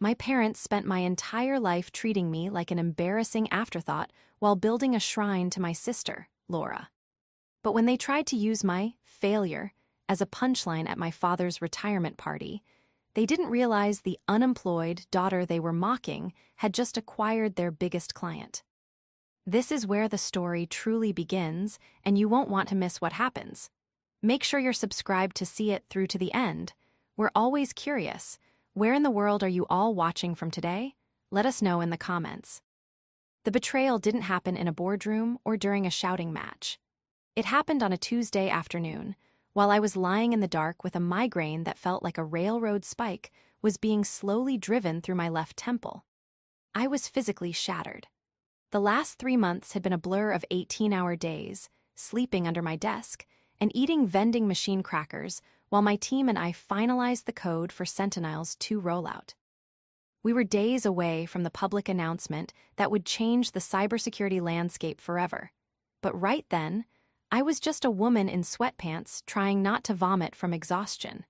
My parents spent my entire life treating me like an embarrassing afterthought while building a shrine to my sister, Laura. But when they tried to use my failure as a punchline at my father's retirement party, they didn't realize the unemployed daughter they were mocking had just acquired their biggest client. This is where the story truly begins, and you won't want to miss what happens. Make sure you're subscribed to see it through to the end. We're always curious. Where in the world are you all watching from today? Let us know in the comments. The betrayal didn't happen in a boardroom or during a shouting match. It happened on a Tuesday afternoon, while I was lying in the dark with a migraine that felt like a railroad spike was being slowly driven through my left temple. I was physically shattered. The last 3 months had been a blur of 18-hour days, sleeping under my desk, and eating vending machine crackers while my team and I finalized the code for Sentinel's 2 rollout. We were days away from the public announcement that would change the cybersecurity landscape forever. But right then, I was just a woman in sweatpants trying not to vomit from exhaustion.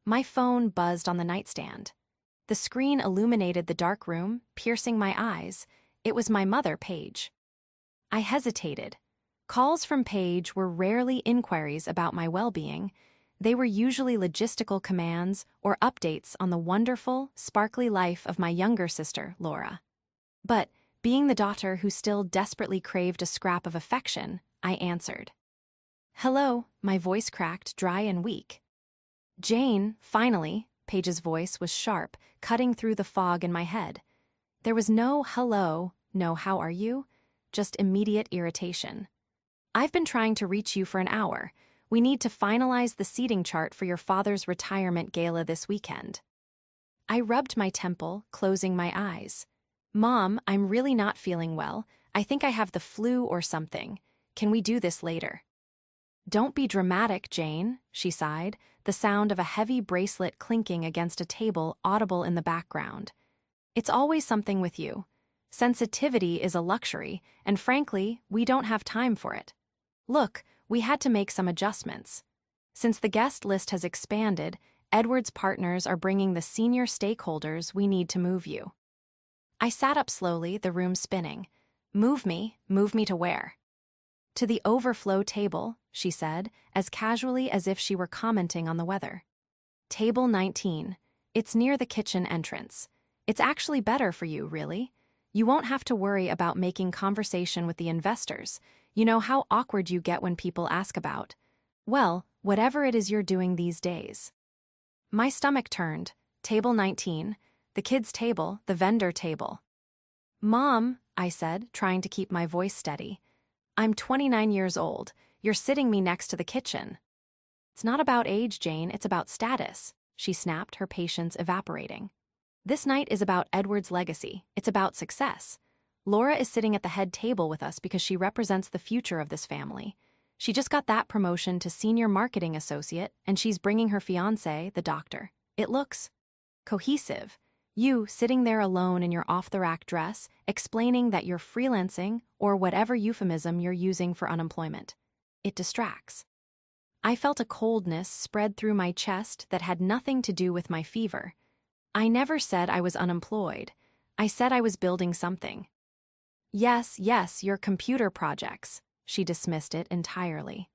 My phone buzzed on the nightstand. The screen illuminated the dark room, piercing my eyes. It was my mother, Paige. I hesitated. Calls from Paige were rarely inquiries about my well-being. They were usually logistical commands or updates on the wonderful, sparkly life of my younger sister, Laura. But, being the daughter who still desperately craved a scrap of affection, I answered. "Hello," my voice cracked, dry and weak. "Jane, finally," Paige's voice was sharp, cutting through the fog in my head. There was no hello, no how are you, just immediate irritation. "I've been trying to reach you for an hour. We need to finalize the seating chart for your father's retirement gala this weekend." I rubbed my temple, closing my eyes. "Mom, I'm really not feeling well. I think I have the flu or something. Can we do this later?" "Don't be dramatic, Jane," she sighed, the sound of a heavy bracelet clinking against a table audible in the background. "It's always something with you. Sensitivity is a luxury, and frankly, we don't have time for it. Look, we had to make some adjustments. Since the guest list has expanded, Edward's partners are bringing the senior stakeholders we need to move you." I sat up slowly, the room spinning. Move me to where?" "To the overflow table," she said, as casually as if she were commenting on the weather. "Table 19. It's near the kitchen entrance. It's actually better for you, really. You won't have to worry about making conversation with the investors. You know how awkward you get when people ask about, well, whatever it is you're doing these days." My stomach turned. Table 19. The kids' table, the vendor table. "Mom," I said, trying to keep my voice steady. "I'm 29 years old. You're sitting me next to the kitchen." "It's not about age, Jane, it's about status," she snapped, her patience evaporating. "This night is about Edward's legacy. It's about success. Laura is sitting at the head table with us because she represents the future of this family. She just got that promotion to senior marketing associate, and she's bringing her fiancé, the doctor. It looks cohesive. You sitting there alone in your off-the-rack dress, explaining that you're freelancing or whatever euphemism you're using for unemployment. It distracts." I felt a coldness spread through my chest that had nothing to do with my fever. I never said I was unemployed. I said I was building something. Yes, your computer projects." She dismissed it entirely.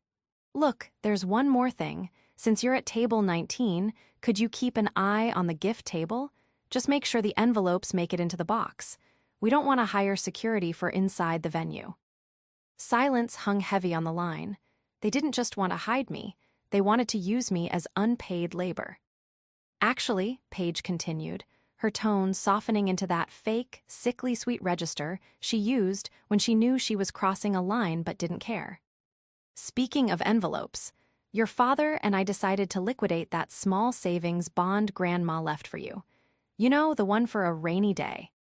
"Look, there's one more thing. Since you're at table 19, could you keep an eye on the gift table? Just make sure the envelopes make it into the box. We don't want to hire security for inside the venue." Silence hung heavy on the line. They didn't just want to hide me, they wanted to use me as unpaid labor. "Actually," Paige continued, her tone softening into that fake, sickly sweet register she used when she knew she was crossing a line but didn't care. "Speaking of envelopes, your father and I decided to liquidate that small savings bond Grandma left for you. You know, the one for a rainy day."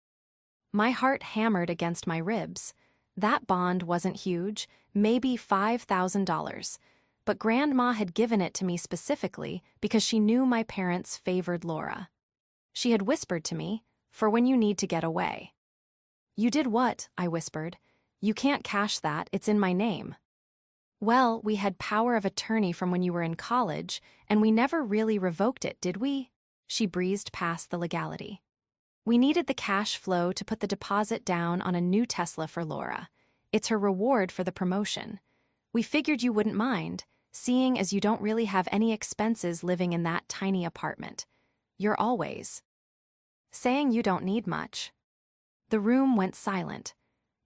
My heart hammered against my ribs. That bond wasn't huge, maybe $5,000, but Grandma had given it to me specifically because she knew my parents favored Laura. She had whispered to me, "For when you need to get away." "You did what?" I whispered. "You can't cash that, it's in my name." "Well, we had power of attorney from when you were in college, and we never really revoked it, did we?" She breezed past the legality. We needed the cash flow to put the deposit down on a new Tesla for Laura. It's her reward for the promotion. We figured you wouldn't mind, seeing as you don't really have any expenses living in that tiny apartment. You're always saying you don't need much. The room went silent.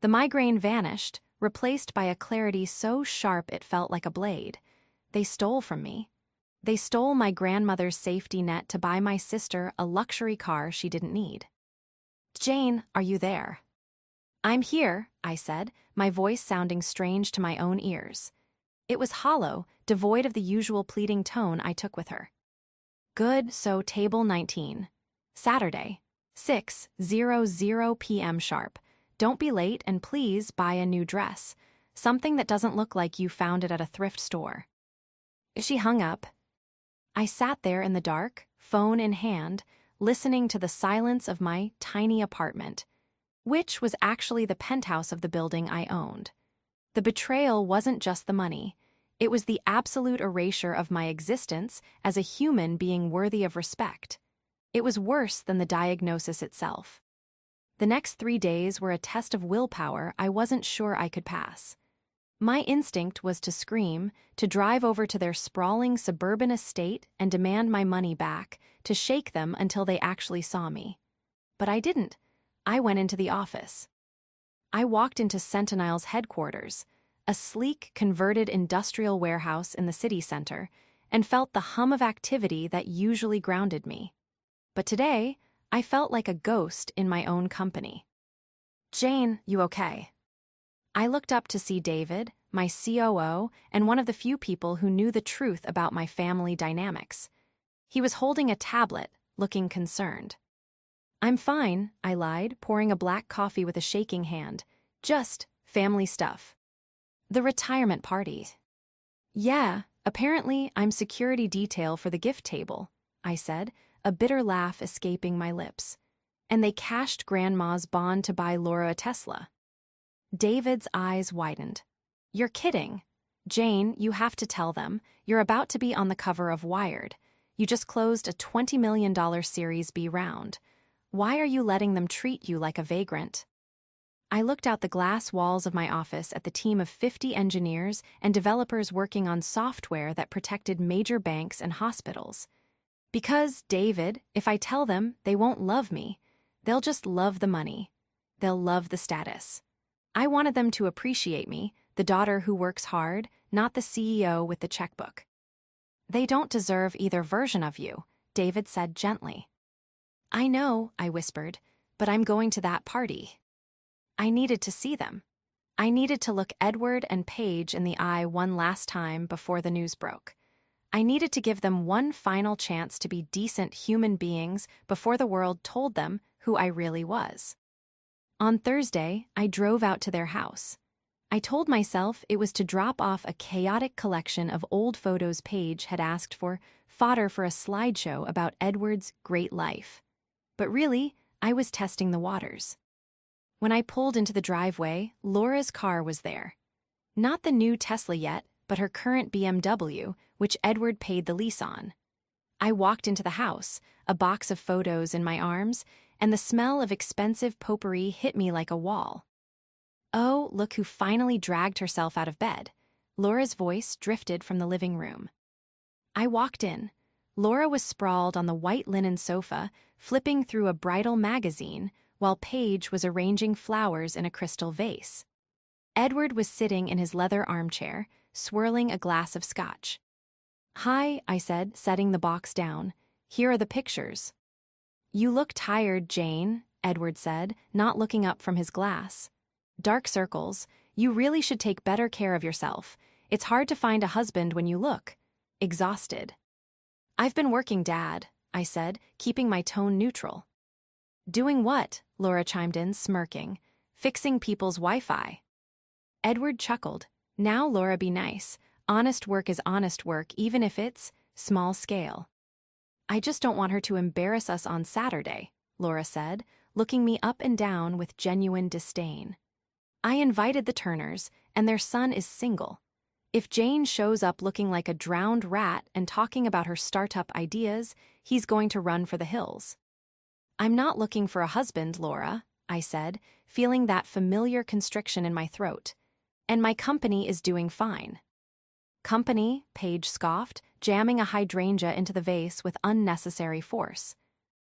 The migraine vanished, replaced by a clarity so sharp it felt like a blade. They stole from me. They stole my grandmother's safety net to buy my sister a luxury car she didn't need. Jane, are you there? I'm here, I said, my voice sounding strange to my own ears. It was hollow, devoid of the usual pleading tone I took with her. Good, so table 19. Saturday, 6:00 p.m. sharp. Don't be late and please buy a new dress. Something that doesn't look like you found it at a thrift store. She hung up. I sat there in the dark, phone in hand, listening to the silence of my tiny apartment, which was actually the penthouse of the building I owned. The betrayal wasn't just the money. It was the absolute erasure of my existence as a human being worthy of respect. It was worse than the diagnosis itself. The next 3 days were a test of willpower I wasn't sure I could pass. My instinct was to scream, to drive over to their sprawling suburban estate and demand my money back, to shake them until they actually saw me. But I didn't. I went into the office. I walked into Sentinel's headquarters, a sleek, converted industrial warehouse in the city center, and felt the hum of activity that usually grounded me. But today, I felt like a ghost in my own company. Jane, you okay? I looked up to see David, my COO, and one of the few people who knew the truth about my family dynamics. He was holding a tablet, looking concerned. I'm fine, I lied, pouring a black coffee with a shaking hand. Just family stuff. The retirement party. Yeah, apparently I'm security detail for the gift table, I said, a bitter laugh escaping my lips. And they cashed Grandma's bond to buy Laura a Tesla. David's eyes widened. You're kidding. Jane, you have to tell them. You're about to be on the cover of Wired. You just closed a $20 million Series B round. Why are you letting them treat you like a vagrant? I looked out the glass walls of my office at the team of 50 engineers and developers working on software that protected major banks and hospitals. Because, David, if I tell them, they won't love me. They'll just love the money. They'll love the status. I wanted them to appreciate me, the daughter who works hard, not the CEO with the checkbook. They don't deserve either version of you, David said gently. I know, I whispered, but I'm going to that party. I needed to see them. I needed to look Edward and Paige in the eye one last time before the news broke. I needed to give them one final chance to be decent human beings before the world told them who I really was. On Thursday, I drove out to their house. I told myself it was to drop off a chaotic collection of old photos Paige had asked for, fodder for a slideshow about Edward's great life. But really, I was testing the waters. When I pulled into the driveway, Laura's car was there. Not the new Tesla yet, but her current BMW, which Edward paid the lease on. I walked into the house, a box of photos in my arms, and the smell of expensive potpourri hit me like a wall. Oh, look who finally dragged herself out of bed. Laura's voice drifted from the living room. I walked in. Laura was sprawled on the white linen sofa, flipping through a bridal magazine, while Paige was arranging flowers in a crystal vase. Edward was sitting in his leather armchair, swirling a glass of scotch. Hi, I said, setting the box down. Here are the pictures. You look tired, Jane, Edward said, not looking up from his glass. Dark circles. You really should take better care of yourself. It's hard to find a husband when you look exhausted. I've been working, Dad, I said, keeping my tone neutral. Doing what? Laura chimed in, smirking. Fixing people's Wi-Fi. Edward chuckled. Now, Laura, be nice. Honest work is honest work, even if it's small scale. I just don't want her to embarrass us on Saturday, Laura said, looking me up and down with genuine disdain. I invited the Turners, and their son is single. If Jane shows up looking like a drowned rat and talking about her startup ideas, he's going to run for the hills. I'm not looking for a husband, Laura, I said, feeling that familiar constriction in my throat. And my company is doing fine. Company, Paige scoffed, jamming a hydrangea into the vase with unnecessary force.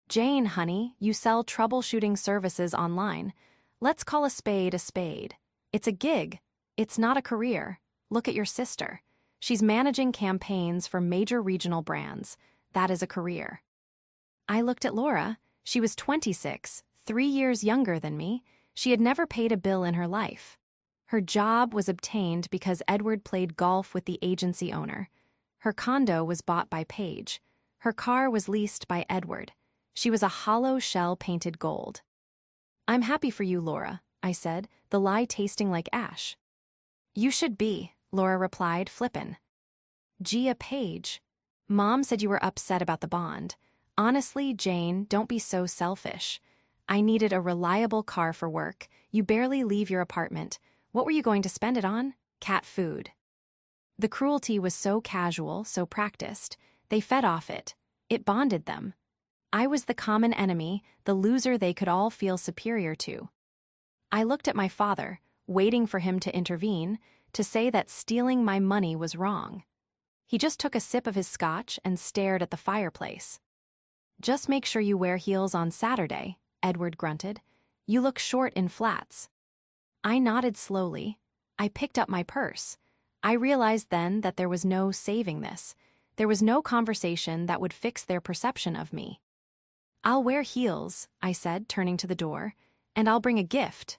Jane, honey, you sell troubleshooting services online. Let's call a spade a spade. It's a gig. It's not a career. Look at your sister. She's managing campaigns for major regional brands. That is a career. I looked at Laura. She was 26, 3 years younger than me. She had never paid a bill in her life. Her job was obtained because Edward played golf with the agency owner. Her condo was bought by Paige. Her car was leased by Edward. She was a hollow shell painted gold. I'm happy for you, Laura, I said, the lie tasting like ash. You should be, Laura replied, flippin'. Gia Paige. Mom said you were upset about the bond. Honestly, Jane, don't be so selfish. I needed a reliable car for work. You barely leave your apartment. What were you going to spend it on? Cat food. The cruelty was so casual, so practiced. They fed off it. It bonded them. I was the common enemy, the loser they could all feel superior to. I looked at my father, waiting for him to intervene, to say that stealing my money was wrong. He just took a sip of his scotch and stared at the fireplace. Just make sure you wear heels on Saturday, Edward grunted. You look short in flats. I nodded slowly. I picked up my purse. I realized then that there was no saving this. There was no conversation that would fix their perception of me. I'll wear heels, I said, turning to the door, and I'll bring a gift.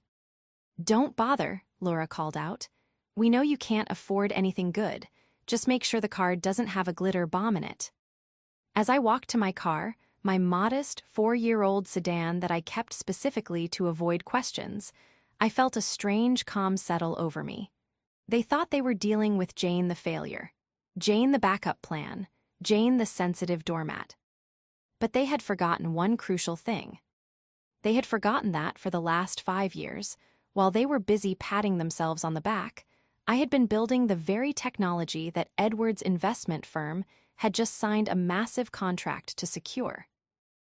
Don't bother, Laura called out. We know you can't afford anything good. Just make sure the card doesn't have a glitter bomb in it. As I walked to my car, my modest 4-year-old sedan that I kept specifically to avoid questions, I felt a strange calm settle over me. They thought they were dealing with Jane the failure, Jane the backup plan, Jane the sensitive doormat. But they had forgotten one crucial thing. They had forgotten that for the last 5 years, while they were busy patting themselves on the back, I had been building the very technology that Edward's investment firm had just signed a massive contract to secure.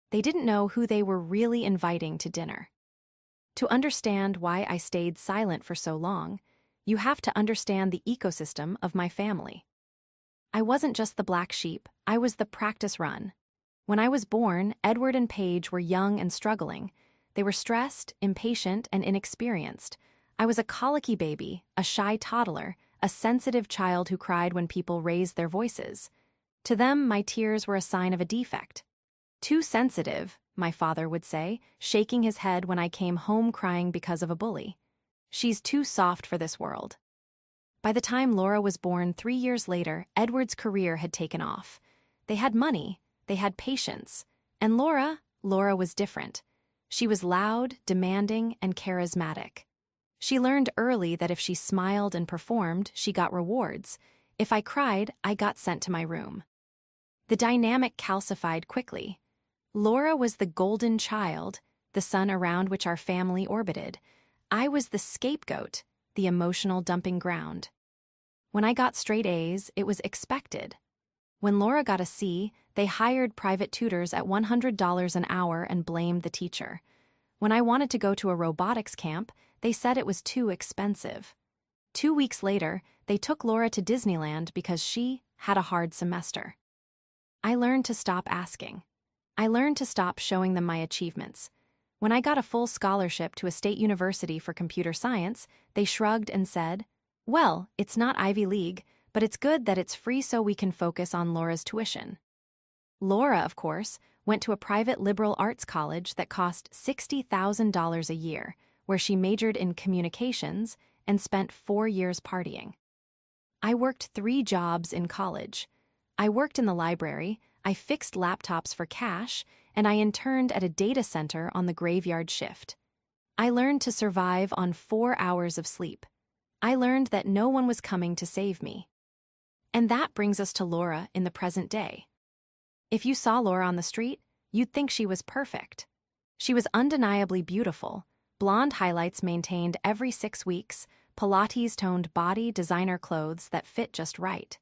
They didn't know who they were really inviting to dinner. To understand why I stayed silent for so long, you have to understand the ecosystem of my family. I wasn't just the black sheep, I was the practice run. When I was born, Edward and Paige were young and struggling. They were stressed, impatient, and inexperienced. I was a colicky baby, a shy toddler, a sensitive child who cried when people raised their voices. To them, my tears were a sign of a defect. Too sensitive, my father would say, shaking his head when I came home crying because of a bully. She's too soft for this world. By the time Laura was born 3 years later, Edward's career had taken off. They had money, they had patience, and Laura was different. She was loud, demanding, and charismatic. She learned early that if she smiled and performed, she got rewards. If I cried, I got sent to my room. The dynamic calcified quickly. Laura was the golden child, the sun around which our family orbited. I was the scapegoat, the emotional dumping ground. When I got straight A's, it was expected. When Laura got a C, they hired private tutors at $100 an hour and blamed the teacher. When I wanted to go to a robotics camp, they said it was too expensive. 2 weeks later, they took Laura to Disneyland because she had a hard semester. I learned to stop asking. I learned to stop showing them my achievements. When I got a full scholarship to a state university for computer science, they shrugged and said, "Well, it's not Ivy League, but it's good that it's free so we can focus on Laura's tuition." Laura, of course, went to a private liberal arts college that cost $60,000 a year, where she majored in communications and spent 4 years partying. I worked 3 jobs in college. I worked in the library, I fixed laptops for cash, and I interned at a data center on the graveyard shift. I learned to survive on 4 hours of sleep. I learned that no one was coming to save me. And that brings us to Laura in the present day. If you saw Laura on the street, you'd think she was perfect. She was undeniably beautiful, blonde highlights maintained every 6 weeks, Pilates-toned body, designer clothes that fit just right.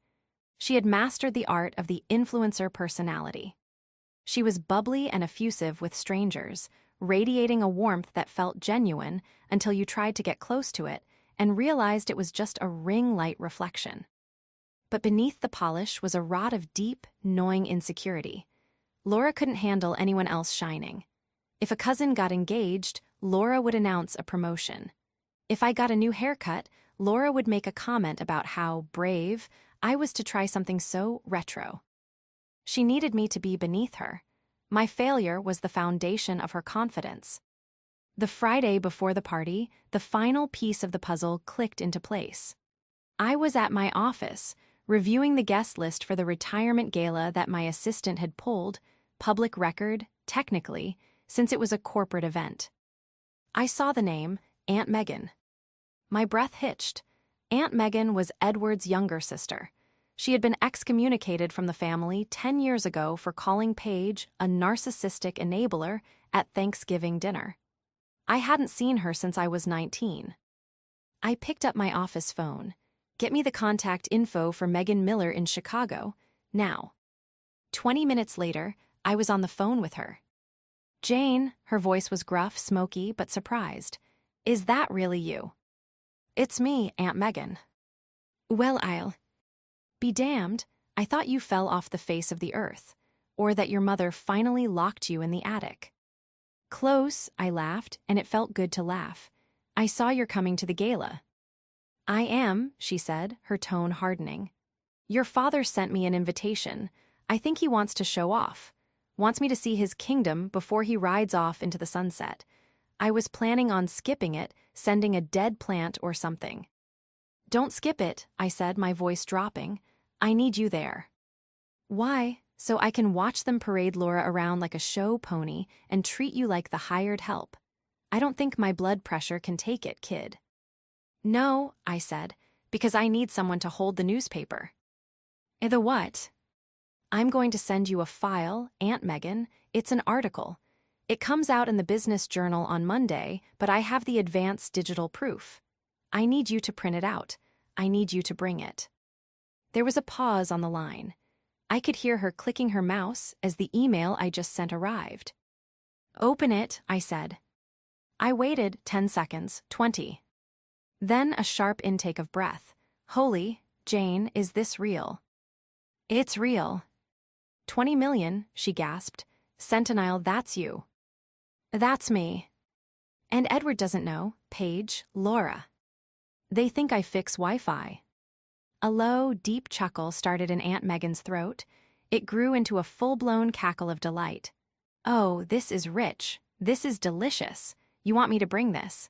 She had mastered the art of the influencer personality. She was bubbly and effusive with strangers, radiating a warmth that felt genuine until you tried to get close to it and realized it was just a ring light reflection. But beneath the polish was a rod of deep, gnawing insecurity. Laura couldn't handle anyone else shining. If a cousin got engaged, Laura would announce a promotion. If I got a new haircut, Laura would make a comment about how brave I was to try something so retro. She needed me to be beneath her. My failure was the foundation of her confidence. The Friday before the party, the final piece of the puzzle clicked into place. I was at my office, reviewing the guest list for the retirement gala that my assistant had pulled, public record, technically, since it was a corporate event. I saw the name, Aunt Megan. My breath hitched. Aunt Megan was Edward's younger sister. She had been excommunicated from the family 10 years ago for calling Paige a narcissistic enabler at Thanksgiving dinner. I hadn't seen her since I was 19. I picked up my office phone. Get me the contact info for Megan Miller in Chicago, now. 20 minutes later, I was on the phone with her. Jane, her voice was gruff, smoky, but surprised. Is that really you? It's me, Aunt Megan. Well, I'll be damned. I thought you fell off the face of the earth, or that your mother finally locked you in the attic. Close, I laughed, and it felt good to laugh. I saw you're coming to the gala. I am, she said, her tone hardening. Your father sent me an invitation. I think he wants to show off. Wants me to see his kingdom before he rides off into the sunset. I was planning on skipping it, sending a dead plant or something. Don't skip it, I said, my voice dropping. I need you there. Why? So I can watch them parade Laura around like a show pony and treat you like the hired help. I don't think my blood pressure can take it, kid. No, I said, because I need someone to hold the newspaper. The what? I'm going to send you a file, Aunt Megan. It's an article. It comes out in the Business Journal on Monday, but I have the advanced digital proof. I need you to print it out. I need you to bring it. There was a pause on the line. I could hear her clicking her mouse as the email I just sent arrived. Open it, I said. I waited 10 seconds, 20. Then a sharp intake of breath. Holy, Jane, is this real? It's real. 20 million, she gasped. Sentinel, that's you. That's me. And Edward doesn't know, Paige, Laura. They think I fix Wi-Fi. A low, deep chuckle started in Aunt Megan's throat. It grew into a full-blown cackle of delight. Oh, this is rich. This is delicious. You want me to bring this?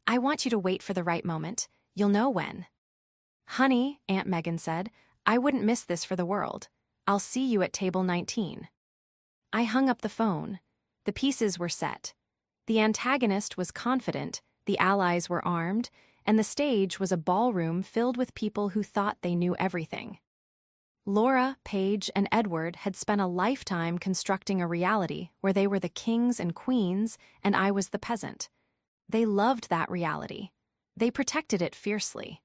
I want you to wait for the right moment. You'll know when. Honey, Aunt Megan said, I wouldn't miss this for the world. I'll see you at table 19. I hung up the phone. The pieces were set. The antagonist was confident, the allies were armed, and the stage was a ballroom filled with people who thought they knew everything. Laura, Paige, and Edward had spent a lifetime constructing a reality where they were the kings and queens and I was the peasant. They loved that reality. They protected it fiercely.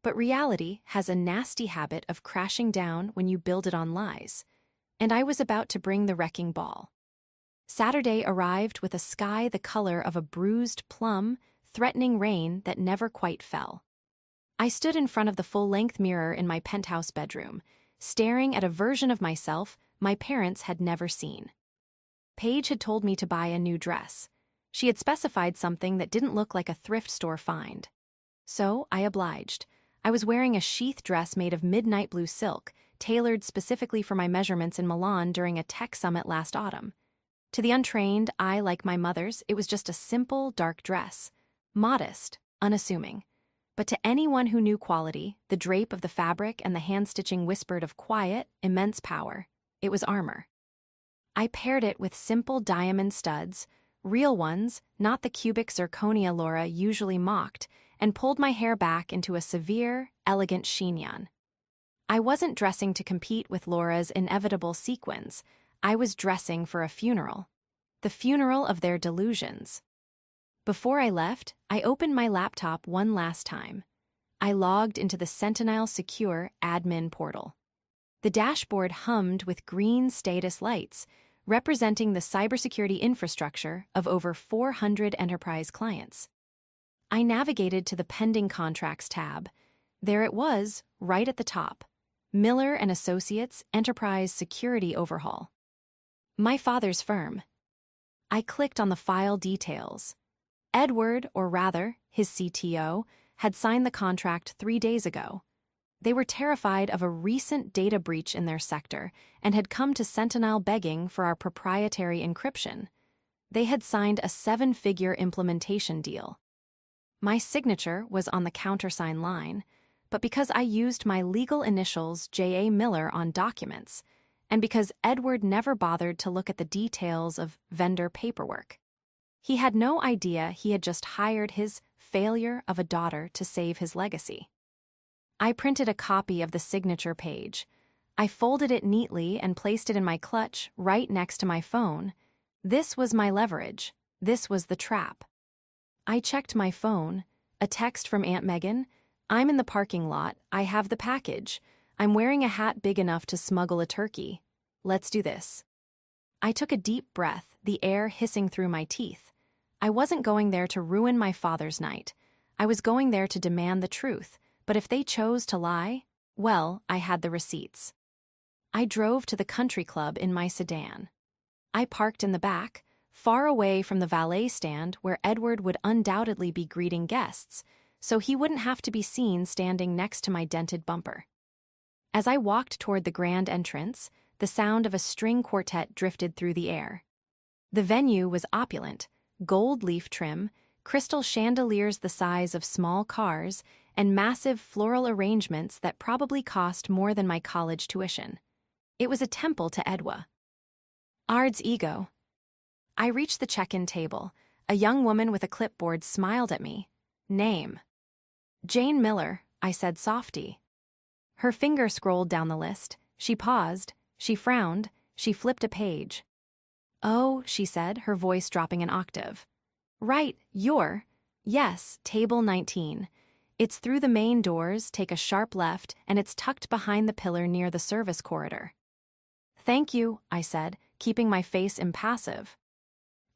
But reality has a nasty habit of crashing down when you build it on lies, and I was about to bring the wrecking ball. Saturday arrived with a sky the color of a bruised plum, threatening rain that never quite fell. I stood in front of the full-length mirror in my penthouse bedroom, staring at a version of myself my parents had never seen. Paige had told me to buy a new dress. She had specified something that didn't look like a thrift store find. So I obliged. I was wearing a sheath dress made of midnight blue silk, tailored specifically for my measurements in Milan during a tech summit last autumn. To the untrained eye like my mother's, it was just a simple, dark dress. Modest, unassuming. But to anyone who knew quality, the drape of the fabric and the hand-stitching whispered of quiet, immense power. It was armor. I paired it with simple diamond studs, real ones, not the cubic zirconia Laura usually mocked, and pulled my hair back into a severe, elegant chignon. I wasn't dressing to compete with Laura's inevitable sequins. I was dressing for a funeral. The funeral of their delusions. Before I left, I opened my laptop one last time. I logged into the Sentinel Secure admin portal. The dashboard hummed with green status lights, representing the cybersecurity infrastructure of over 400 enterprise clients. I navigated to the Pending Contracts tab. There it was, right at the top. Miller and Associates Enterprise Security Overhaul. My father's firm. I clicked on the file details. Edward, or rather, his CTO, had signed the contract 3 days ago. They were terrified of a recent data breach in their sector and had come to Sentinel begging for our proprietary encryption. They had signed a 7-figure implementation deal. My signature was on the countersign line, but because I used my legal initials J.A. Miller on documents, and because Edward never bothered to look at the details of vendor paperwork. He had no idea he had just hired his failure of a daughter to save his legacy. I printed a copy of the signature page. I folded it neatly and placed it in my clutch right next to my phone. This was my leverage. This was the trap. I checked my phone. A text from Aunt Megan. I'm in the parking lot. I have the package. I'm wearing a hat big enough to smuggle a turkey. Let's do this. I took a deep breath, the air hissing through my teeth. I wasn't going there to ruin my father's night. I was going there to demand the truth, but if they chose to lie, well, I had the receipts. I drove to the country club in my sedan. I parked in the back, far away from the valet stand where Edward would undoubtedly be greeting guests, so he wouldn't have to be seen standing next to my dented bumper. As I walked toward the grand entrance, the sound of a string quartet drifted through the air. The venue was opulent, gold leaf trim, crystal chandeliers the size of small cars, and massive floral arrangements that probably cost more than my college tuition. It was a temple to Edwa. Ard's ego. I reached the check-in table. A young woman with a clipboard smiled at me. Name. Jane Miller, I said softly. Her finger scrolled down the list. She paused. She frowned. She flipped a page. Oh, she said, her voice dropping an octave. Right, yes, table 19. It's through the main doors, take a sharp left, and it's tucked behind the pillar near the service corridor. Thank you, I said, keeping my face impassive.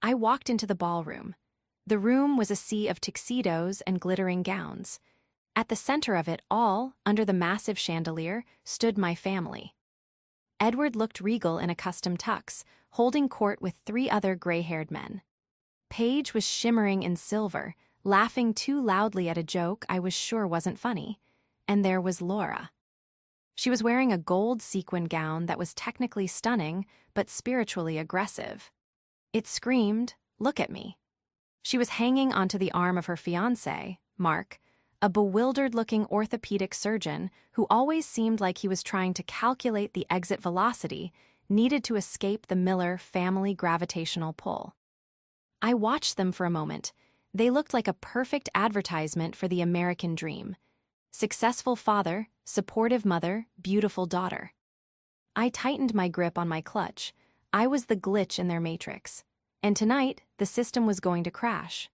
I walked into the ballroom. The room was a sea of tuxedos and glittering gowns. At the center of it all, under the massive chandelier, stood my family. Edward looked regal in a custom tux, holding court with 3 other gray-haired men. Paige was shimmering in silver, laughing too loudly at a joke I was sure wasn't funny. And there was Laura. She was wearing a gold sequin gown that was technically stunning, but spiritually aggressive. It screamed, look at me. She was hanging onto the arm of her fiancé, Mark, a bewildered-looking orthopedic surgeon who always seemed like he was trying to calculate the exit velocity needed to escape the Miller family gravitational pull. I watched them for a moment. They looked like a perfect advertisement for the American dream. Successful father, supportive mother, beautiful daughter. I tightened my grip on my clutch. I was the glitch in their matrix. And tonight, the system was going to crash.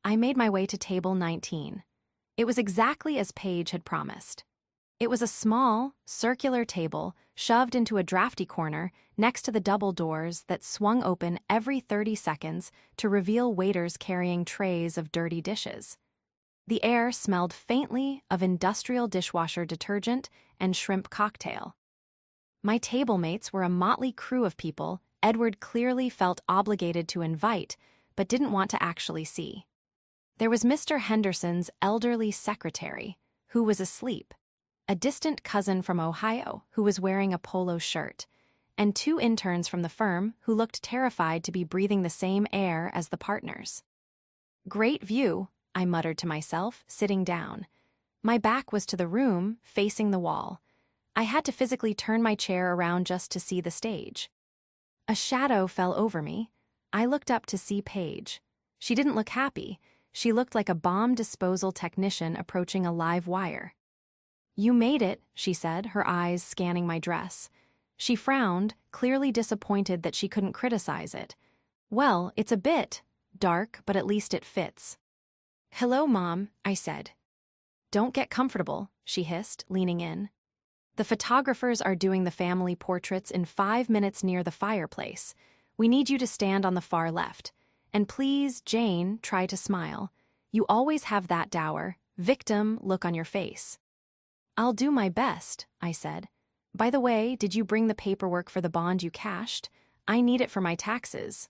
I made my way to table 19. It was exactly as Paige had promised. It was a small, circular table shoved into a drafty corner next to the double doors that swung open every 30 seconds to reveal waiters carrying trays of dirty dishes. The air smelled faintly of industrial dishwasher detergent and shrimp cocktail. My table mates were a motley crew of people Edward clearly felt obligated to invite, but didn't want to actually see. There was Mr. Henderson's elderly secretary, who was asleep, a distant cousin from Ohio who was wearing a polo shirt, and 2 interns from the firm who looked terrified to be breathing the same air as the partners. Great view, I muttered to myself, sitting down. My back was to the room, facing the wall. I had to physically turn my chair around just to see the stage. A shadow fell over me. I looked up to see Paige. She didn't look happy. She looked like a bomb disposal technician approaching a live wire. You made it, she said, her eyes scanning my dress. She frowned, clearly disappointed that she couldn't criticize it. Well, it's a bit dark, but at least it fits. Hello, Mom, I said. Don't get comfortable, she hissed, leaning in. The photographers are doing the family portraits in 5 minutes near the fireplace. We need you to stand on the far left. And please, Jane, try to smile. You always have that dour, victim look on your face. I'll do my best, I said. By the way, did you bring the paperwork for the bond you cashed? I need it for my taxes.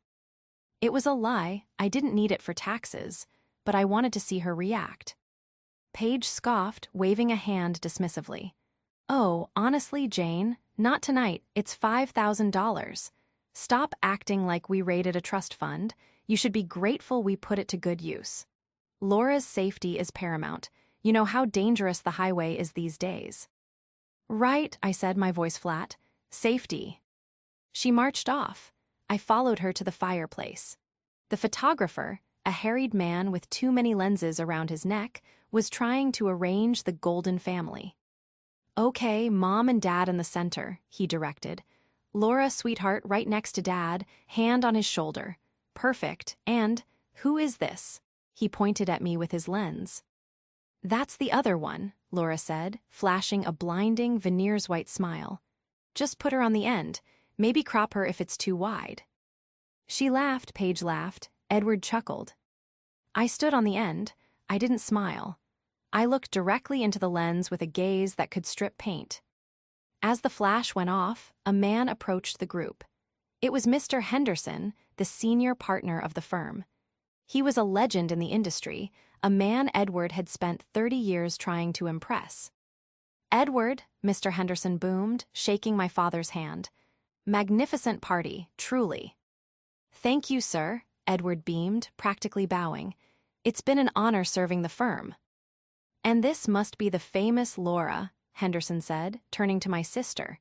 It was a lie, I didn't need it for taxes, but I wanted to see her react. Paige scoffed, waving a hand dismissively. Oh, honestly, Jane, not tonight, it's $5,000. Stop acting like we raided a trust fund. You should be grateful we put it to good use. Laura's safety is paramount. You know how dangerous the highway is these days. Right, I said, my voice flat. Safety. She marched off. I followed her to the fireplace. The photographer, a harried man with too many lenses around his neck, was trying to arrange the golden family. Okay, Mom and Dad in the center, he directed. Laura, sweetheart, right next to Dad, hand on his shoulder. Perfect. And, who is this? He pointed at me with his lens. That's the other one, Laura said, flashing a blinding veneers white smile. Just put her on the end. Maybe crop her if it's too wide. She laughed, Paige laughed. Edward chuckled. I stood on the end. I didn't smile. I looked directly into the lens with a gaze that could strip paint. As the flash went off, a man approached the group. It was Mr. Henderson, the senior partner of the firm. He was a legend in the industry, a man Edward had spent 30 years trying to impress. Edward, Mr. Henderson boomed, shaking my father's hand. Magnificent party, truly. Thank you, sir, Edward beamed, practically bowing. It's been an honor serving the firm. And this must be the famous Laura, Henderson said, turning to my sister.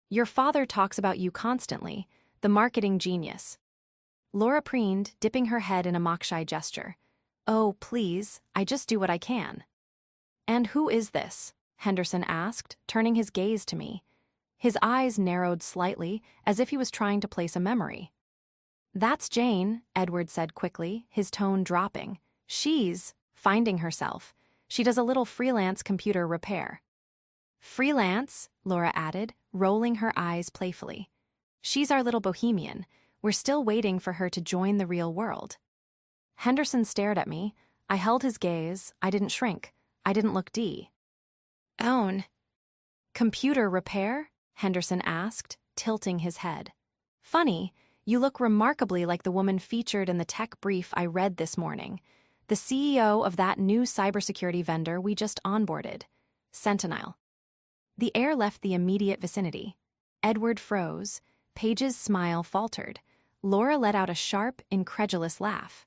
Your father talks about you constantly, the marketing genius. Laura preened, dipping her head in a mock-shy gesture. Oh, please, I just do what I can. And who is this? Henderson asked, turning his gaze to me. His eyes narrowed slightly, as if he was trying to place a memory. That's Jane, Edward said quickly, his tone dropping. She's finding herself. She does a little freelance computer repair. Freelance, Laura added, rolling her eyes playfully. She's our little bohemian. We're still waiting for her to join the real world. Henderson stared at me. I held his gaze. I didn't shrink. I didn't look Own. Computer repair? Henderson asked, tilting his head. Funny, you look remarkably like the woman featured in the tech brief I read this morning. The CEO of that new cybersecurity vendor we just onboarded. Sentinel. The air left the immediate vicinity. Edward froze. Paige's smile faltered. Laura let out a sharp, incredulous laugh.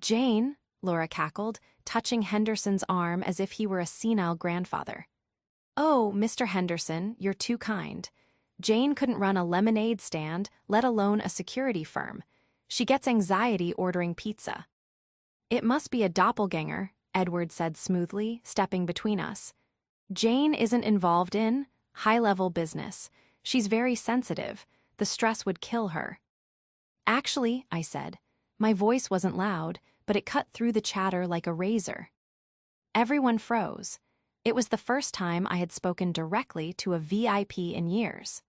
Jane, Laura cackled, touching Henderson's arm as if he were a senile grandfather. Oh, Mr. Henderson, you're too kind. Jane couldn't run a lemonade stand, let alone a security firm. She gets anxiety ordering pizza. It must be a doppelganger, Edward said smoothly, stepping between us. Jane isn't involved in high-level business. She's very sensitive. The stress would kill her. Actually, I said. My voice wasn't loud, but it cut through the chatter like a razor. Everyone froze. It was the first time I had spoken directly to a VIP in years.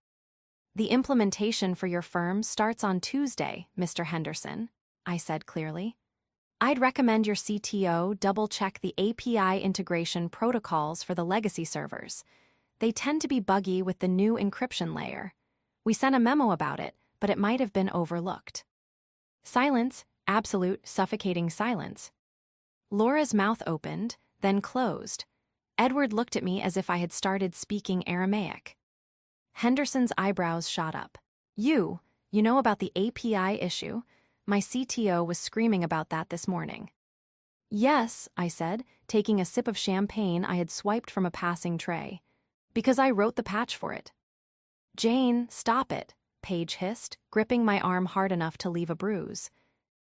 The implementation for your firm starts on Tuesday, Mr. Henderson, I said clearly. I'd recommend your CTO double-check the API integration protocols for the legacy servers. They tend to be buggy with the new encryption layer. We sent a memo about it, but it might have been overlooked. Silence, absolute, suffocating silence. Laura's mouth opened, then closed. Edward looked at me as if I had started speaking Aramaic. Henderson's eyebrows shot up. You know about the API issue? My CTO was screaming about that this morning. Yes, I said, taking a sip of champagne I had swiped from a passing tray. Because I wrote the patch for it. Jane, stop it, Paige hissed, gripping my arm hard enough to leave a bruise.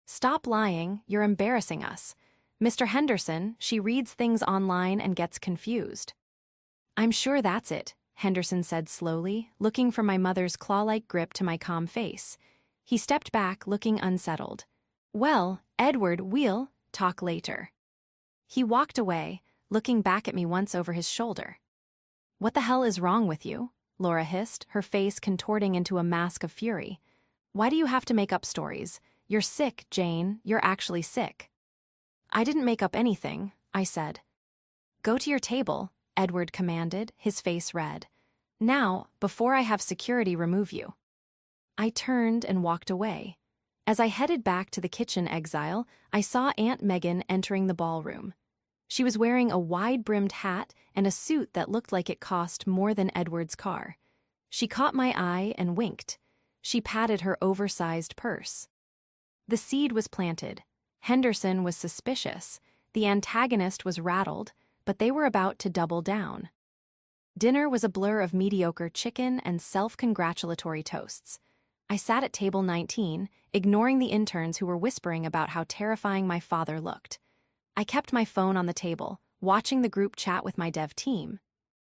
Stop lying, you're embarrassing us. Mr. Henderson, she reads things online and gets confused. I'm sure that's it, Henderson said slowly, looking from my mother's claw-like grip to my calm face. He stepped back, looking unsettled. Well, Edward, we'll talk later. He walked away, looking back at me once over his shoulder. "What the hell is wrong with you?" Laura hissed, her face contorting into a mask of fury. "Why do you have to make up stories? You're sick, Jane, you're actually sick." "I didn't make up anything," I said. "Go to your table," Edward commanded, his face red. "Now, before I have security remove you." I turned and walked away. As I headed back to the kitchen exile, I saw Aunt Megan entering the ballroom. She was wearing a wide-brimmed hat and a suit that looked like it cost more than Edward's car. She caught my eye and winked. She patted her oversized purse. The seed was planted. Henderson was suspicious. The antagonist was rattled, but they were about to double down. Dinner was a blur of mediocre chicken and self-congratulatory toasts. I sat at table 19, ignoring the interns who were whispering about how terrifying my father looked. I kept my phone on the table, watching the group chat with my dev team.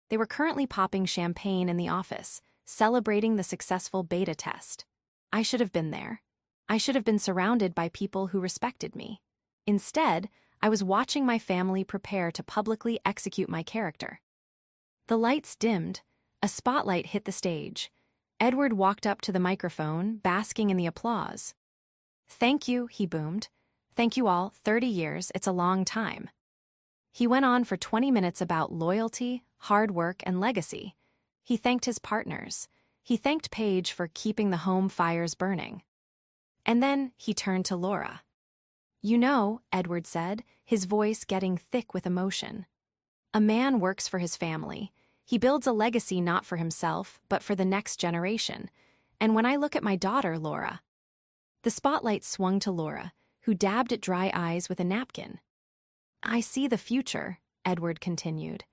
They were currently popping champagne in the office, celebrating the successful beta test. I should have been there. I should have been surrounded by people who respected me. Instead, I was watching my family prepare to publicly execute my character. The lights dimmed. A spotlight hit the stage. Edward walked up to the microphone, basking in the applause. "Thank you," he boomed. "Thank you all, 30 years, it's a long time." He went on for 20 minutes about loyalty, hard work, and legacy. He thanked his partners. He thanked Paige for keeping the home fires burning. And then he turned to Laura. "You know," Edward said, his voice getting thick with emotion, "a man works for his family. He builds a legacy not for himself, but for the next generation. And when I look at my daughter, Laura..." The spotlight swung to Laura, who dabbed at dry eyes with a napkin. "I see the future," Edward continued.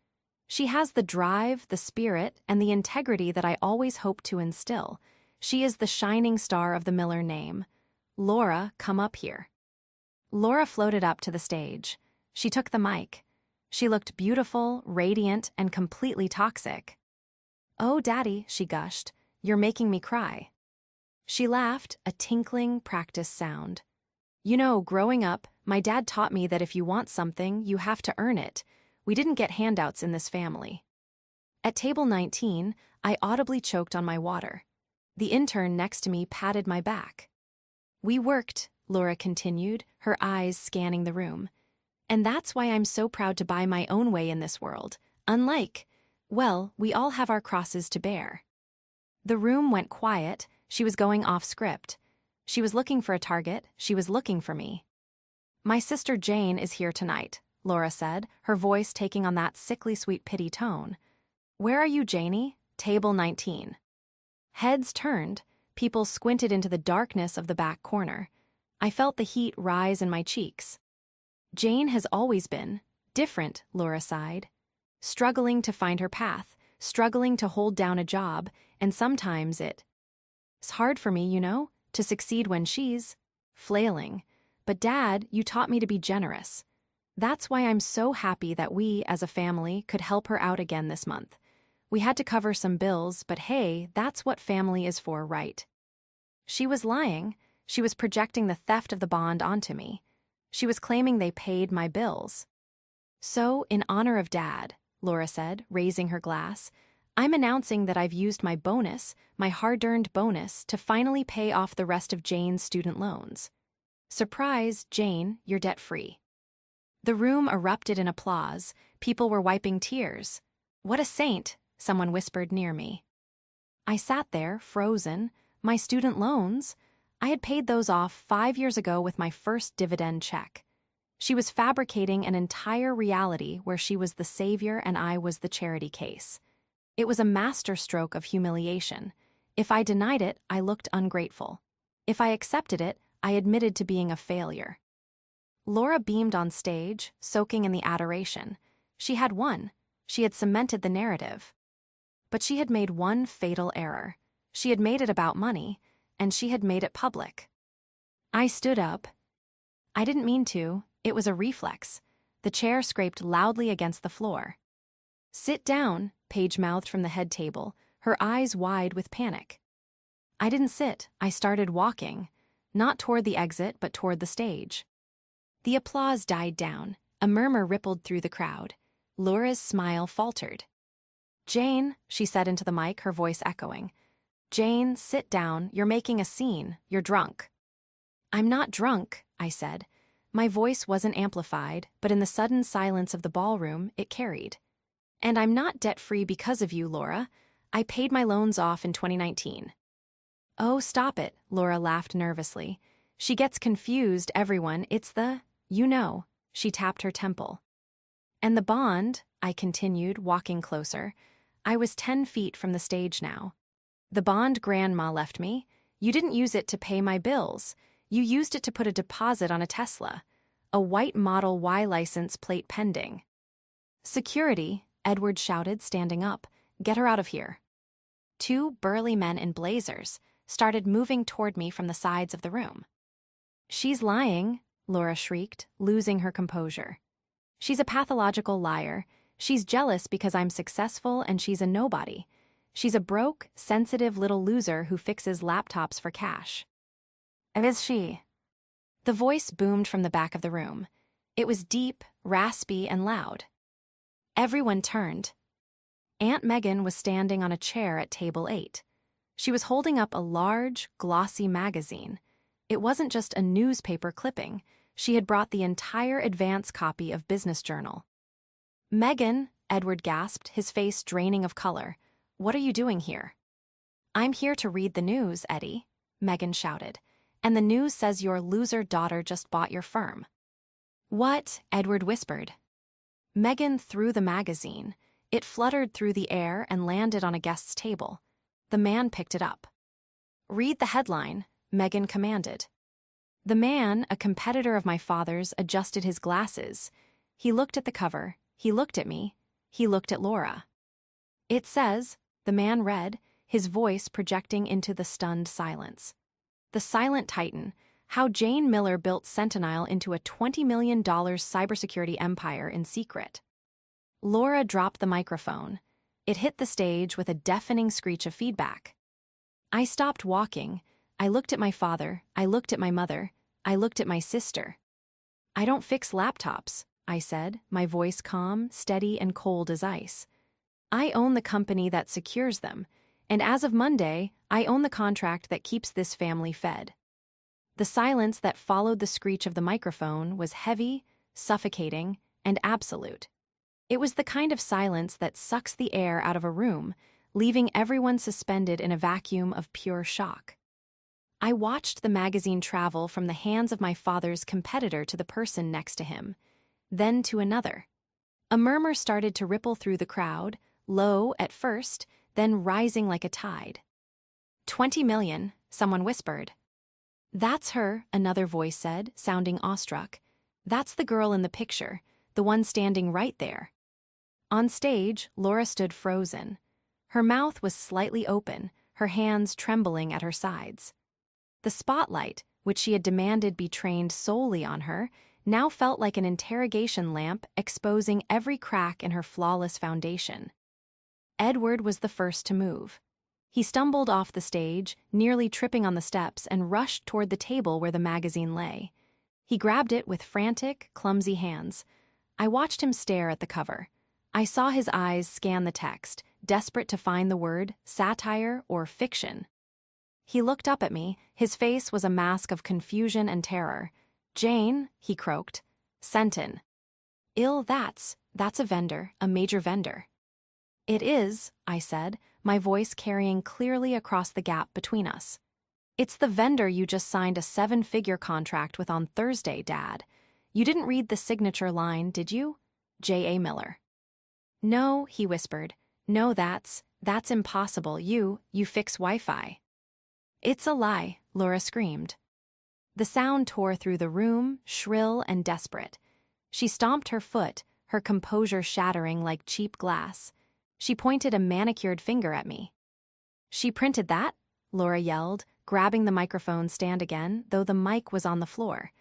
"She has the drive, the spirit, and the integrity that I always hoped to instill. She is the shining star of the Miller name. Laura, come up here." Laura floated up to the stage. She took the mic. She looked beautiful, radiant, and completely toxic. "Oh, Daddy," she gushed, "you're making me cry." She laughed, a tinkling, practiced sound. "You know, growing up, my dad taught me that if you want something, you have to earn it. We didn't get handouts in this family." At table 19, I audibly choked on my water. The intern next to me patted my back. "We worked," Laura continued, her eyes scanning the room. "And that's why I'm so proud to buy my own way in this world. Unlike, well, we all have our crosses to bear." The room went quiet. She was going off script. She was looking for a target. She was looking for me. "My sister Jane is here tonight," Laura said, her voice taking on that sickly sweet pity tone. "Where are you, Janie?" Table 19. Heads turned. People squinted into the darkness of the back corner. I felt the heat rise in my cheeks. "Jane has always been different," Laura sighed. "Struggling to find her path, struggling to hold down a job, and sometimes it's hard for me, you know, to succeed when she's flailing. But Dad, you taught me to be generous. That's why I'm so happy that we, as a family, could help her out again this month. We had to cover some bills, but hey, that's what family is for, right?" She was lying. She was projecting the theft of the bond onto me. She was claiming they paid my bills. "So, in honor of Dad," Laura said, raising her glass, "I'm announcing that I've used my bonus, my hard-earned bonus, to finally pay off the rest of Jane's student loans. Surprise, Jane, you're debt-free." The room erupted in applause. People were wiping tears. "What a saint," someone whispered near me. I sat there, frozen. My student loans? I had paid those off 5 years ago with my first dividend check. She was fabricating an entire reality where she was the savior and I was the charity case. It was a masterstroke of humiliation. If I denied it, I looked ungrateful. If I accepted it, I admitted to being a failure. Laura beamed on stage, soaking in the adoration. She had won. She had cemented the narrative. But she had made one fatal error. She had made it about money, and she had made it public. I stood up. I didn't mean to. It was a reflex. The chair scraped loudly against the floor. "Sit down," Paige mouthed from the head table, her eyes wide with panic. I didn't sit. I started walking. Not toward the exit, but toward the stage. The applause died down. A murmur rippled through the crowd. Laura's smile faltered. Jane, she said into the mic, her voice echoing. Jane, sit down, you're making a scene, you're drunk. I'm not drunk, I said. My voice wasn't amplified, but in the sudden silence of the ballroom, it carried. And I'm not debt-free because of you, Laura. I paid my loans off in 2019. Oh, stop it, Laura laughed nervously. She gets confused, everyone, it's the, you know, she tapped her temple. And the bond, I continued, walking closer. I was 10 feet from the stage now. The bond Grandma left me. You didn't use it to pay my bills. You used it to put a deposit on a Tesla. A white Model Y license plate pending. Security, Edward shouted, standing up. Get her out of here. Two burly men in blazers started moving toward me from the sides of the room. She's lying, Laura shrieked, losing her composure. She's a pathological liar. She's jealous because I'm successful and she's a nobody. She's a broke, sensitive little loser who fixes laptops for cash. And is she? The voice boomed from the back of the room. It was deep, raspy, and loud. Everyone turned. Aunt Megan was standing on a chair at table 8. She was holding up a large, glossy magazine. It wasn't just a newspaper clipping. She had brought the entire advance copy of Business Journal. Megan, Edward gasped, his face draining of color. What are you doing here? I'm here to read the news, Eddie, Megan shouted. And the news says your loser daughter just bought your firm. What? Edward whispered. Megan threw the magazine. It fluttered through the air and landed on a guest's table. The man picked it up. Read the headline, Megan commanded. The man, a competitor of my father's, adjusted his glasses. He looked at the cover. He looked at me. He looked at Laura. It says, the man read, his voice projecting into the stunned silence. The Silent Titan, how Jane Miller built Sentinel into a $20 million cybersecurity empire in secret. Laura dropped the microphone. It hit the stage with a deafening screech of feedback. I stopped walking. I looked at my father. I looked at my mother. I looked at my sister. I don't fix laptops, I said, my voice calm, steady, and cold as ice. I own the company that secures them, and as of Monday, I own the contract that keeps this family fed. The silence that followed the screech of the microphone was heavy, suffocating, and absolute. It was the kind of silence that sucks the air out of a room, leaving everyone suspended in a vacuum of pure shock. I watched the magazine travel from the hands of my father's competitor to the person next to him, then to another. A murmur started to ripple through the crowd, low at first, then rising like a tide. 20 million, someone whispered. That's her, another voice said, sounding awestruck. That's the girl in the picture, the one standing right there. On stage, Laura stood frozen. Her mouth was slightly open, her hands trembling at her sides. The spotlight, which she had demanded be trained solely on her, now felt like an interrogation lamp exposing every crack in her flawless foundation. Edward was the first to move. He stumbled off the stage, nearly tripping on the steps, and rushed toward the table where the magazine lay. He grabbed it with frantic, clumsy hands. I watched him stare at the cover. I saw his eyes scan the text, desperate to find the word satire or fiction. He looked up at me. His face was a mask of confusion and terror. Jane, he croaked. Sentin. That's a vendor, a major vendor. It is, I said, my voice carrying clearly across the gap between us. It's the vendor you just signed a 7-figure contract with on Thursday, Dad. You didn't read the signature line, did you? J.A. Miller. No, he whispered. No, that's impossible. You fix Wi-Fi. It's a lie, Laura screamed. The sound tore through the room, shrill and desperate. She stomped her foot, her composure shattering like cheap glass. She pointed a manicured finger at me. She printed that? Laura yelled, grabbing the microphone stand again, though the mic was on the floor.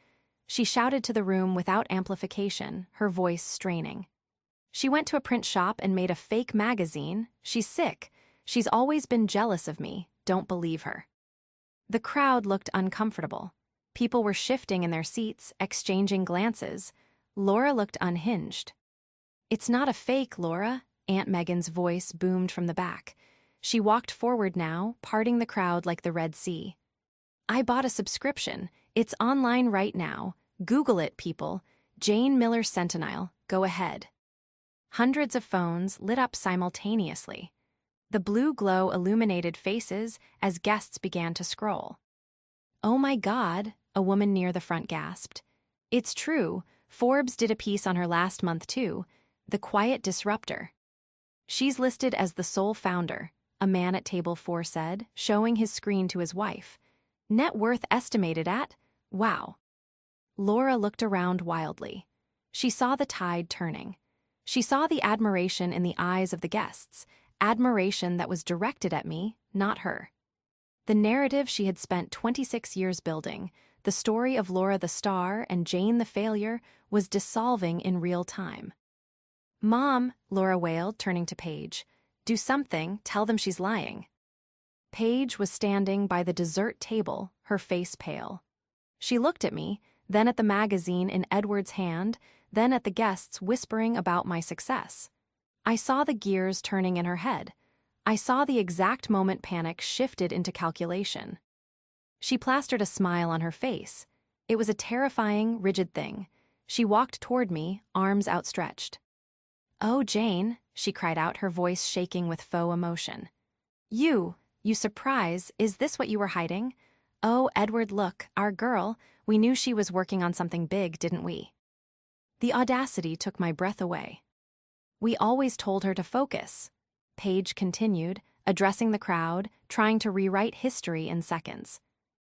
She shouted to the room without amplification, her voice straining. She went to a print shop and made a fake magazine. She's sick. She's always been jealous of me. Don't believe her. The crowd looked uncomfortable. People were shifting in their seats, exchanging glances. Laura looked unhinged. It's not a fake, Laura. Aunt Megan's voice boomed from the back. She walked forward now, parting the crowd like the Red Sea. I bought a subscription. It's online right now. Google it, people. Jane Miller Sentinel. Go ahead. Hundreds of phones lit up simultaneously. The blue glow illuminated faces as guests began to scroll. "Oh my God," a woman near the front gasped. "It's true. Forbes did a piece on her last month too. The quiet disruptor. She's listed as the sole founder," a man at table 4 said, showing his screen to his wife. "Net worth estimated at, wow." Laura looked around wildly. She saw the tide turning. She saw the admiration in the eyes of the guests, admiration that was directed at me, not her. The narrative she had spent 26 years building, the story of Laura the star and Jane the failure, was dissolving in real time. "Mom," Laura wailed, turning to Paige. "Do something, tell them she's lying." Paige was standing by the dessert table, her face pale. She looked at me, then at the magazine in Edward's hand, then at the guests whispering about my success. I saw the gears turning in her head. I saw the exact moment panic shifted into calculation. She plastered a smile on her face. It was a terrifying, rigid thing. She walked toward me, arms outstretched. "Oh, Jane," she cried out, her voice shaking with faux emotion. You surprise, is this what you were hiding? Oh, Edward, look, our girl, we knew she was working on something big, didn't we?" The audacity took my breath away. "We always told her to focus," Paige continued, addressing the crowd, trying to rewrite history in seconds.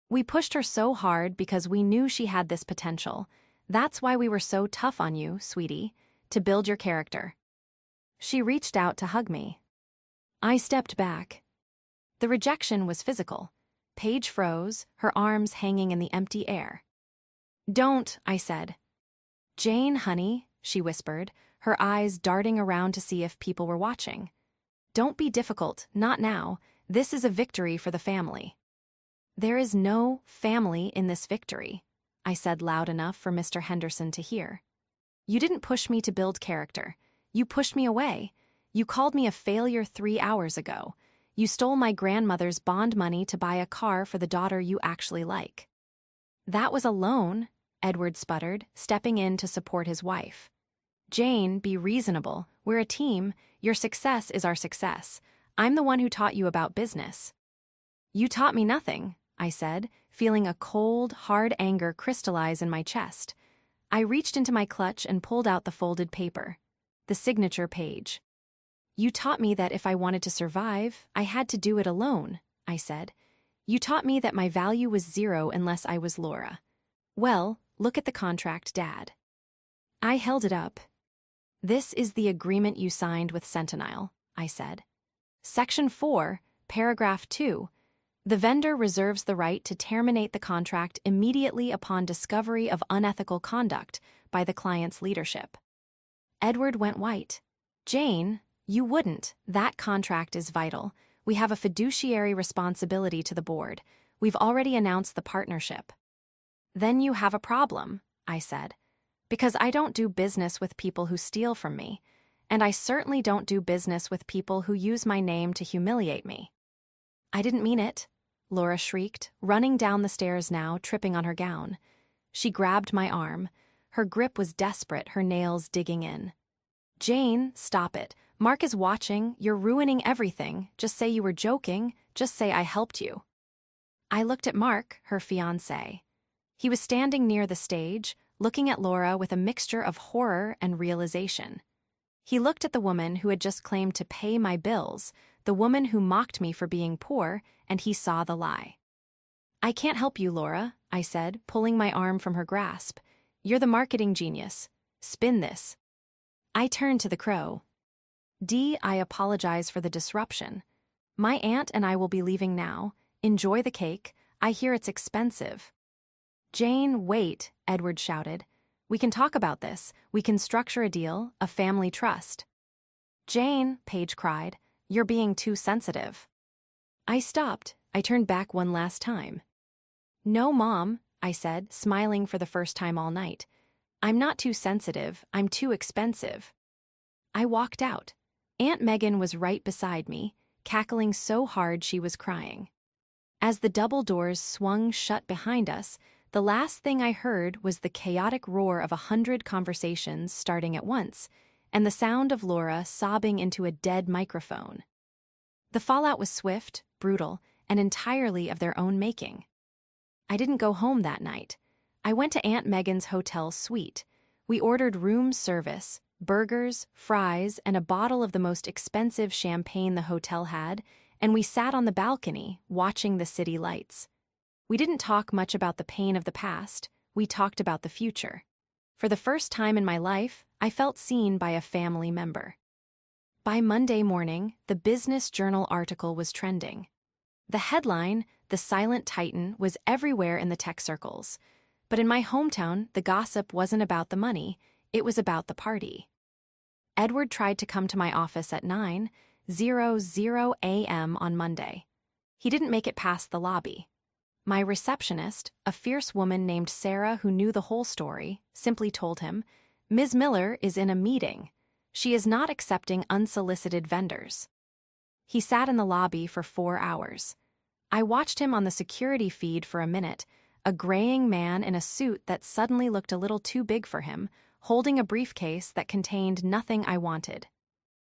"We pushed her so hard because we knew she had this potential. That's why we were so tough on you, sweetie, to build your character." She reached out to hug me. I stepped back. The rejection was physical. Paige froze, her arms hanging in the empty air. "Don't," I said. "Jane, honey," she whispered, her eyes darting around to see if people were watching. "Don't be difficult, not now. This is a victory for the family." "There is no family in this victory," I said loud enough for Mr. Henderson to hear. "You didn't push me to build character. You pushed me away. You called me a failure 3 hours ago. You stole my grandmother's bond money to buy a car for the daughter you actually like." "That was a loan," Edward sputtered, stepping in to support his wife. "Jane, be reasonable. We're a team. Your success is our success. I'm the one who taught you about business." "You taught me nothing," I said, feeling a cold, hard anger crystallize in my chest. I reached into my clutch and pulled out the folded paper. The signature page. "You taught me that if I wanted to survive, I had to do it alone," I said. "You taught me that my value was 0 unless I was Laura. Well, look at the contract, Dad." I held it up. "This is the agreement you signed with Sentinel," I said. "Section 4, paragraph 2. The vendor reserves the right to terminate the contract immediately upon discovery of unethical conduct by the client's leadership." Edward went white. "Jane, you wouldn't. That contract is vital. We have a fiduciary responsibility to the board. We've already announced the partnership." "Then you have a problem," I said. "Because I don't do business with people who steal from me. And I certainly don't do business with people who use my name to humiliate me." "I didn't mean it," Laura shrieked, running down the stairs now, tripping on her gown. She grabbed my arm. Her grip was desperate, her nails digging in. "Jane, stop it. Mark is watching. You're ruining everything. Just say you were joking. Just say I helped you." I looked at Mark, her fiancé. He was standing near the stage, looking at Laura with a mixture of horror and realization. He looked at the woman who had just claimed to pay my bills, the woman who mocked me for being poor, and he saw the lie. "I can't help you, Laura," I said, pulling my arm from her grasp. "You're the marketing genius. Spin this." I turned to the crow. I apologize for the disruption. My aunt and I will be leaving now. Enjoy the cake. I hear it's expensive." "Jane, wait," Edward shouted. "We can talk about this. We can structure a deal, a family trust." "Jane," Paige cried, "you're being too sensitive." I stopped. I turned back one last time. "No, Mom," I said, smiling for the first time all night. "I'm not too sensitive. I'm too expensive." I walked out. Aunt Megan was right beside me, cackling so hard she was crying. As the double doors swung shut behind us, the last thing I heard was the chaotic roar of 100 conversations starting at once, and the sound of Laura sobbing into a dead microphone. The fallout was swift, brutal, and entirely of their own making. I didn't go home that night. I went to Aunt Megan's hotel suite. We ordered room service, burgers, fries, and a bottle of the most expensive champagne the hotel had, and we sat on the balcony, watching the city lights. We didn't talk much about the pain of the past, we talked about the future. For the first time in my life, I felt seen by a family member. By Monday morning, the Business Journal article was trending. The headline, "The Silent Titan," was everywhere in the tech circles. But in my hometown, the gossip wasn't about the money, it was about the party. Edward tried to come to my office at 9:00 a.m. on Monday. He didn't make it past the lobby. My receptionist, a fierce woman named Sarah who knew the whole story, simply told him, "Ms. Miller is in a meeting. She is not accepting unsolicited vendors." He sat in the lobby for 4 hours. I watched him on the security feed for a minute, a graying man in a suit that suddenly looked a little too big for him, holding a briefcase that contained nothing I wanted.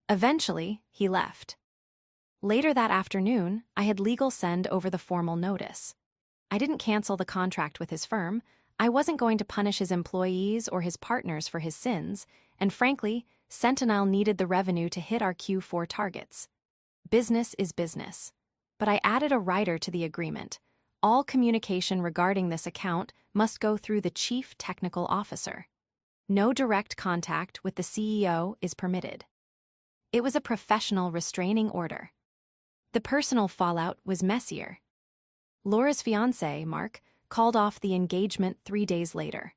Eventually, he left. Later that afternoon, I had legal send over the formal notice. I didn't cancel the contract with his firm. I wasn't going to punish his employees or his partners for his sins, and frankly, Sentinel needed the revenue to hit our Q4 targets. Business is business. But I added a rider to the agreement. All communication regarding this account must go through the Chief Technical Officer. No direct contact with the CEO is permitted. It was a professional restraining order. The personal fallout was messier. Laura's fiancé, Mark, called off the engagement 3 days later.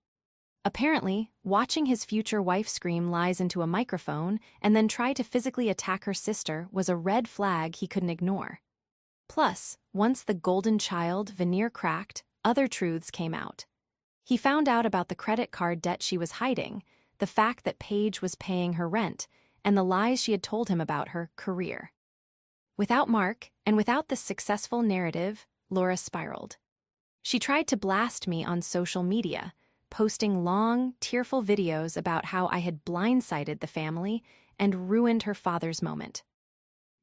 Apparently, watching his future wife scream lies into a microphone and then try to physically attack her sister was a red flag he couldn't ignore. Plus, once the golden child veneer cracked, other truths came out. He found out about the credit card debt she was hiding, the fact that Paige was paying her rent, and the lies she had told him about her career. Without Mark, and without this successful narrative, Laura spiraled. She tried to blast me on social media, posting long, tearful videos about how I had blindsided the family and ruined her father's moment.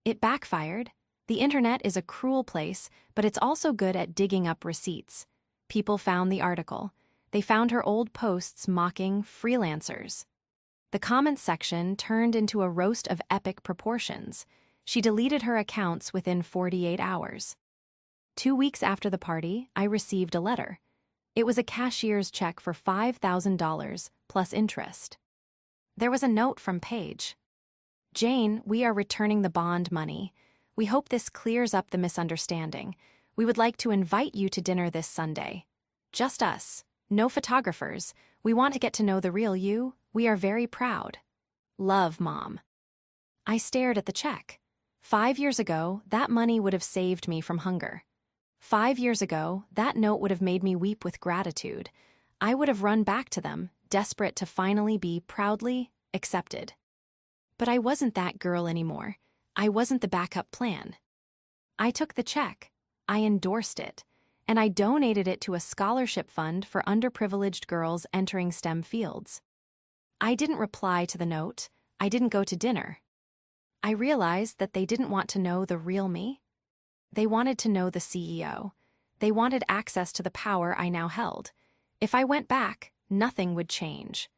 It backfired. The internet is a cruel place, but it's also good at digging up receipts. People found the article. They found her old posts mocking freelancers. The comments section turned into a roast of epic proportions. She deleted her accounts within 48 hours. 2 weeks after the party, I received a letter. It was a cashier's check for $5,000 plus interest. There was a note from Paige. "Jane, we are returning the bond money. We hope this clears up the misunderstanding. We would like to invite you to dinner this Sunday. Just us. No photographers. We want to get to know the real you. We are very proud. Love, Mom." I stared at the check. 5 years ago, that money would have saved me from hunger. 5 years ago, that note would have made me weep with gratitude. I would have run back to them, desperate to finally be proudly accepted. But I wasn't that girl anymore. I wasn't the backup plan. I took the check. I endorsed it. And I donated it to a scholarship fund for underprivileged girls entering STEM fields. I didn't reply to the note. I didn't go to dinner. I realized that they didn't want to know the real me. They wanted to know the CEO. They wanted access to the power I now held. If I went back, nothing would change.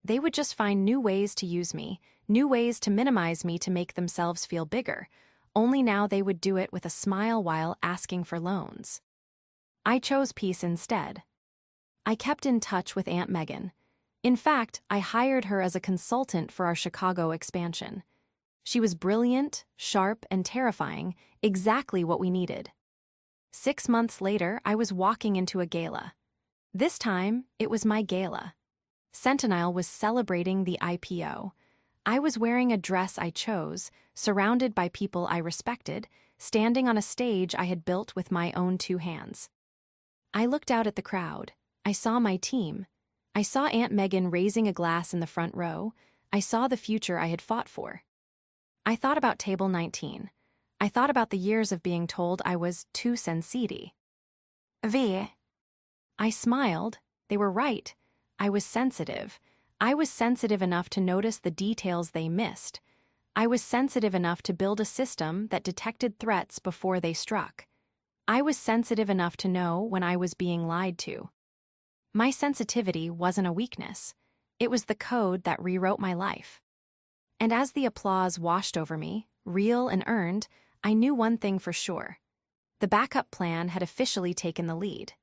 They would just find new ways to use me, new ways to minimize me to make themselves feel bigger. Only now they would do it with a smile while asking for loans. I chose peace instead. I kept in touch with Aunt Megan. In fact, I hired her as a consultant for our Chicago expansion. She was brilliant, sharp, and terrifying, exactly what we needed. 6 months later, I was walking into a gala. This time, it was my gala. Sentinel was celebrating the IPO. I was wearing a dress I chose, surrounded by people I respected, standing on a stage I had built with my own 2 hands. I looked out at the crowd. I saw my team. I saw Aunt Megan raising a glass in the front row. I saw the future I had fought for. I thought about table 19. I thought about the years of being told I was too sensitive. V. I smiled. They were right. I was sensitive. I was sensitive enough to notice the details they missed. I was sensitive enough to build a system that detected threats before they struck. I was sensitive enough to know when I was being lied to. My sensitivity wasn't a weakness. It was the code that rewrote my life. And as the applause washed over me, real and earned, I knew one thing for sure. The backup plan had officially taken the lead.